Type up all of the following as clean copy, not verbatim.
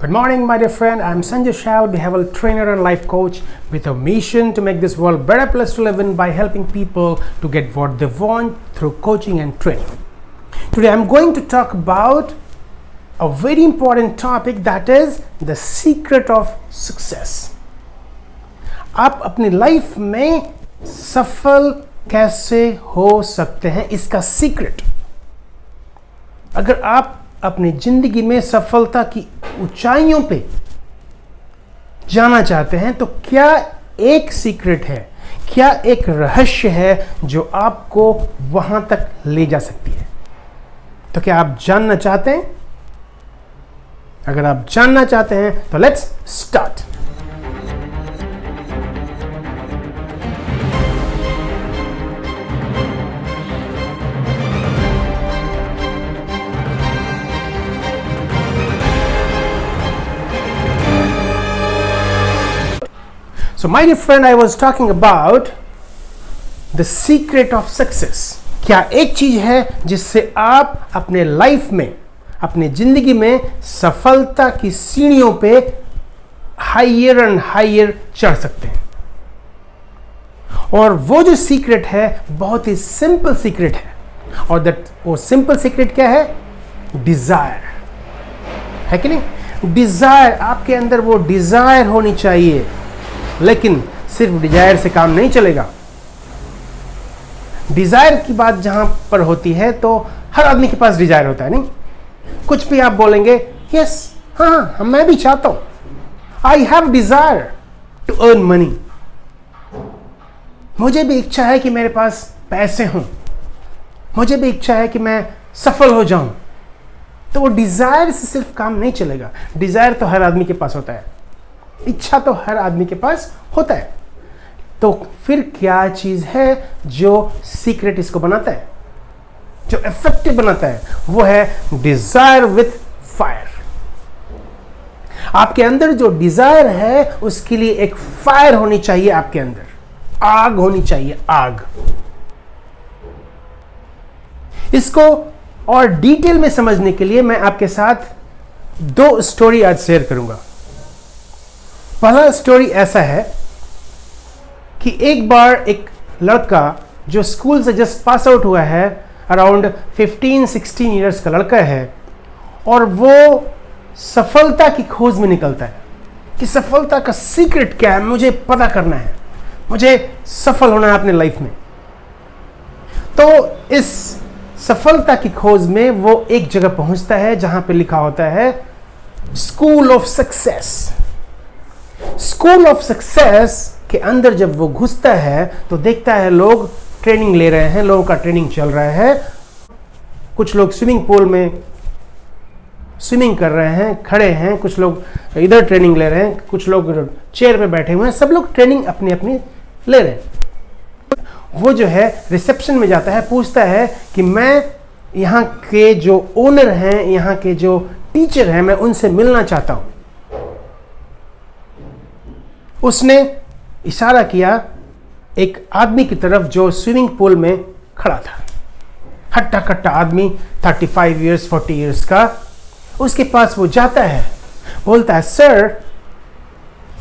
Good morning, my dear friend. I'm Sanjay Shah, behavioral trainer and life coach with a mission to make this world a better place to live in by helping people to get what they want through coaching and training. Today, I'm going to talk about a very important topic, that is the secret of success. आप अपनी life में सफल कैसे हो सकते हैं, इसका secret. अगर आप अपनी जिंदगी में सफलता की ऊंचाइयों पे जाना चाहते हैं तो क्या एक सीक्रेट है, क्या एक रहस्य है जो आपको वहां तक ले जा सकती है? तो क्या आप जानना चाहते हैं? अगर आप जानना चाहते हैं तो let's start. So my dear friend, I was talking about the secret of success. क्या एक चीज है जिससे आप अपने लाइफ में, अपने जिंदगी में सफलता की सीढ़ियों पे हायर एंड हायर चढ़ सकते हैं? और वो जो सीक्रेट है बहुत ही सिंपल सीक्रेट है, और वो सिंपल सीक्रेट क्या है? डिजायर है कि नहीं? डिजायर, आपके अंदर वो डिजायर होनी चाहिए। लेकिन सिर्फ डिजायर से काम नहीं चलेगा। डिजायर की बात जहां पर होती है तो हर आदमी के पास डिजायर होता है, नहीं? कुछ भी आप बोलेंगे, यस, हाँ, मैं भी चाहता हूं, I have desire to earn money. मुझे भी इच्छा है कि मेरे पास पैसे हों, मुझे भी इच्छा है कि मैं सफल हो जाऊं। तो वो डिजायर से सिर्फ काम नहीं चलेगा। डिजायर तो हर आदमी के पास होता है, इच्छा तो हर आदमी के पास होता है। तो फिर क्या चीज है जो सीक्रेट इसको बनाता है, जो इफेक्टिव बनाता है? वो है डिजायर विथ फायर। आपके अंदर जो डिजायर है उसके लिए एक फायर होनी चाहिए, आपके अंदर आग होनी चाहिए, आग। इसको और डिटेल में समझने के लिए मैं आपके साथ दो स्टोरी आज शेयर करूंगा। पहला स्टोरी ऐसा है कि एक बार एक लड़का जो स्कूल से जस्ट पास आउट हुआ है, अराउंड 15-16 इयर्स का लड़का है, और वो सफलता की खोज में निकलता है कि सफलता का सीक्रेट क्या है, मुझे पता करना है, मुझे सफल होना है अपने लाइफ में। तो इस सफलता की खोज में वो एक जगह पहुंचता है जहां पे लिखा होता है school of success. School of success के अंदर जब वो घुसता है तो देखता है लोग ट्रेनिंग ले रहे हैं, लोगों का ट्रेनिंग चल रहा है। कुछ लोग स्विमिंग पूल में स्विमिंग कर रहे हैं, खड़े हैं, कुछ लोग इधर ट्रेनिंग ले रहे हैं, कुछ लोग चेयर पे बैठे हुए हैं, सब लोग ट्रेनिंग अपनी अपनी ले रहे हैं। वो जो है रिसेप्शन में जाता है, पूछता है कि मैं यहाँ के जो ओनर हैं, यहाँ के जो टीचर हैं, मैं उनसे मिलना चाहता हूँ। उसने इशारा किया एक आदमी की तरफ जो स्विमिंग पूल में खड़ा था, हट्टा कट्टा आदमी, 35 इयर्स 40 इयर्स का। उसके पास वो जाता है, बोलता है, sir,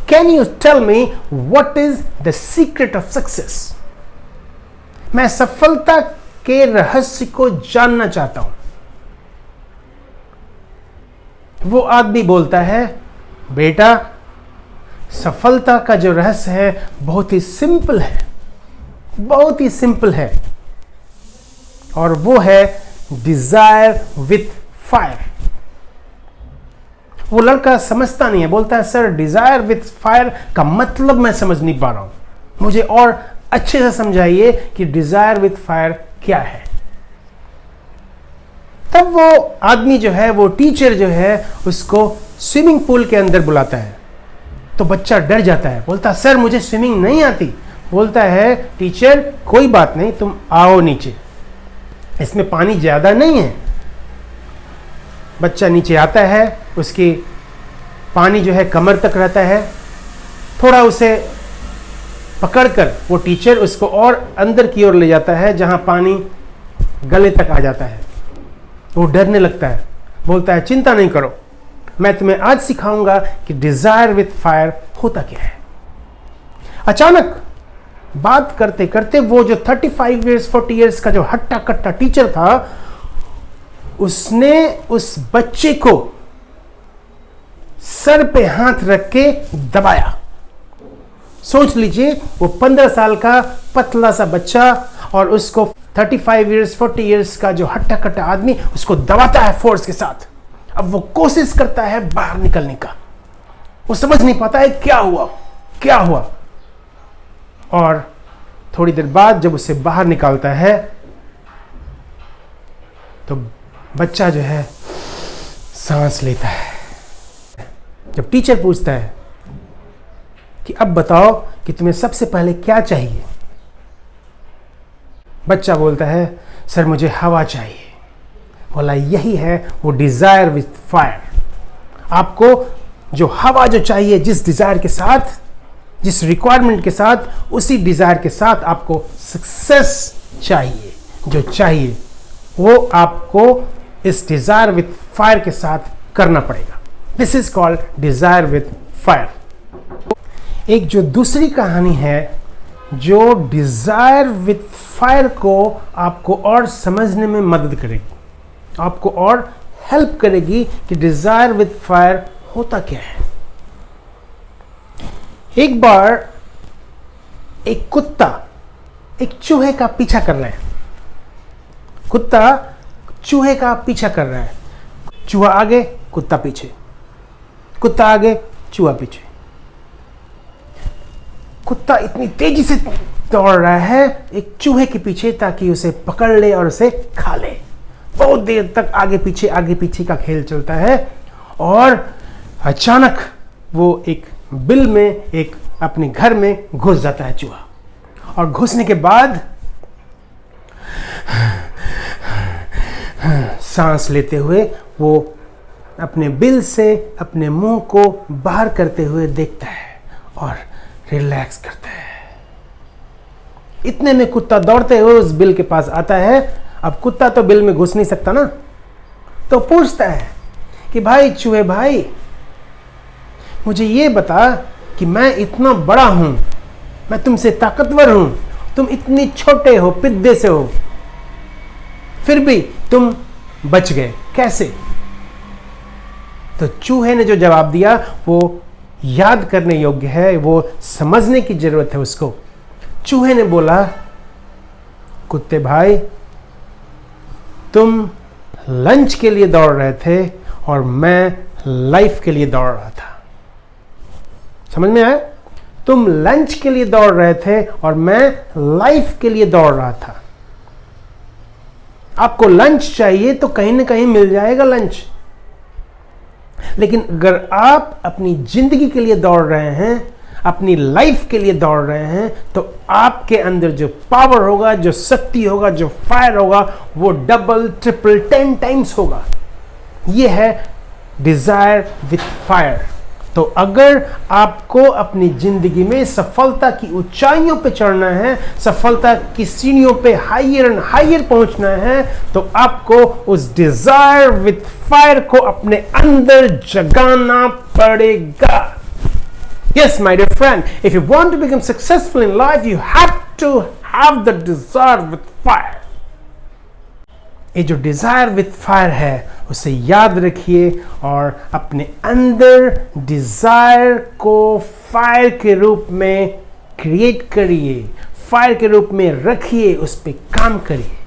can you tell me what is the secret of success? मैं सफलता के रहस्य को जानना चाहता हूं। वो आदमी बोलता है, बेटा, सफलता का जो रहस्य है बहुत ही सिंपल है, बहुत ही सिंपल है, और वो है डिजायर विथ फायर। वो लड़का समझता नहीं है, बोलता है, सर, डिजायर विथ फायर का मतलब मैं समझ नहीं पा रहा हूं, मुझे और अच्छे से समझाइए कि डिजायर विथ फायर क्या है। तब वो आदमी जो है, वो टीचर जो है, उसको स्विमिंग पूल के अंदर बुलाता है। तो बच्चा डर जाता है, बोलता, सर, मुझे स्विमिंग नहीं आती। बोलता है, टीचर, कोई बात नहीं, तुम आओ नीचे, इसमें पानी ज्यादा नहीं है। बच्चा नीचे आता है, उसकी पानी जो है कमर तक रहता है। थोड़ा उसे पकड़कर वो टीचर उसको और अंदर की ओर ले जाता है जहां पानी गले तक आ जाता है। वो डरने लगता है, बोलता है, चिंता नहीं करो, मैं तुम्हें आज सिखाऊंगा कि डिजायर विथ फायर होता क्या है। अचानक बात करते करते वो जो 35 इयर्स 40 इयर्स का जो हट्टा कट्टा टीचर था, उसने उस बच्चे को सर पे हाथ रख के दबाया। सोच लीजिए, वो 15 साल का पतला सा बच्चा और उसको 35 इयर्स 40 इयर्स का जो हट्टा कट्टा आदमी उसको दबाता है फोर्स के साथ। अब वो कोशिश करता है बाहर निकलने का, वो समझ नहीं पाता है क्या हुआ क्या हुआ। और थोड़ी देर बाद जब उसे बाहर निकालता है तो बच्चा जो है सांस लेता है। जब टीचर पूछता है कि अब बताओ कि तुम्हें सबसे पहले क्या चाहिए, बच्चा बोलता है सर मुझे हवा चाहिए। बोला यही है वो डिजायर विथ फायर। आपको जो हवा जो चाहिए, जिस डिजायर के साथ, जिस रिक्वायरमेंट के साथ, उसी डिजायर के साथ आपको सक्सेस चाहिए। जो चाहिए वो आपको इस डिजायर विथ फायर के साथ करना पड़ेगा। This is called desire with fire. एक जो दूसरी कहानी है जो डिजायर विथ फायर को आपको और समझने में मदद करेगी, आपको और हेल्प करेगी कि डिजायर विथ फायर होता क्या है। एक बार एक कुत्ता एक चूहे का पीछा कर रहा है। कुत्ता चूहे का पीछा कर रहा है। चूहा आगे, कुत्ता पीछे, कुत्ता आगे, चूहा पीछे। कुत्ता इतनी तेजी से दौड़ रहा है एक चूहे के पीछे ताकि उसे पकड़ ले और उसे खा ले। बहुत देर तक आगे पीछे का खेल चलता है और अचानक वो एक बिल में, एक अपने घर में घुस जाता है चूहा। और घुसने के बाद सांस लेते हुए वो अपने बिल से अपने मुंह को बाहर करते हुए देखता है और रिलैक्स करता है। इतने में कुत्ता दौड़ते हुए उस बिल के पास आता है। अब कुत्ता तो बिल में घुस नहीं सकता ना, तो पूछता है कि भाई चूहे भाई, मुझे ये बता कि मैं इतना बड़ा हूं, मैं तुमसे ताकतवर हूं, तुम इतनी छोटे हो, पिद्दे से हो, फिर भी तुम बच गए कैसे? तो चूहे ने जो जवाब दिया वो याद करने योग्य है, वो समझने की जरूरत है उसको। चूहे ने बोला, कुत्ते भाई, तुम लंच के लिए दौड़ रहे थे और मैं लाइफ के लिए दौड़ रहा था। समझ में आया? तुम लंच के लिए दौड़ रहे थे और मैं लाइफ के लिए दौड़ रहा था। आपको लंच चाहिए तो कहीं ना कहीं मिल जाएगा लंच, लेकिन अगर आप अपनी जिंदगी के लिए दौड़ रहे हैं, अपनी लाइफ के लिए दौड़ रहे हैं, तो आपके अंदर जो पावर होगा, जो शक्ति होगा, जो फायर होगा, वो डबल ट्रिपल 10 टाइम्स होगा। ये है डिजायर विथ फायर। तो अगर आपको अपनी जिंदगी में सफलता की ऊंचाइयों पे चढ़ना है, सफलता की सीढ़ियों पे हायर एंड हायर पहुंचना है, तो आपको उस डिजायर विथ फायर को अपने अंदर जगाना पड़ेगा। Yes, my dear friend, if you want to become successful in life, you have to have the desire with fire. ये जो डिजायर विथ फायर है उसे याद रखिए और अपने अंदर डिजायर को फायर के रूप में क्रिएट करिए, फायर के रूप में रखिए, उस पर काम करिए।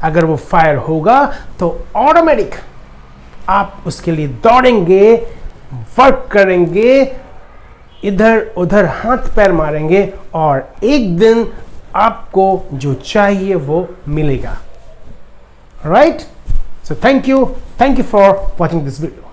अगर वो फायर होगा तो ऑटोमेटिक आप उसके लिए दौड़ेंगे, वर्क करेंगे, इधर उधर हाथ पैर मारेंगे और एक दिन आपको जो चाहिए वो मिलेगा। Right? So thank you for watching this video.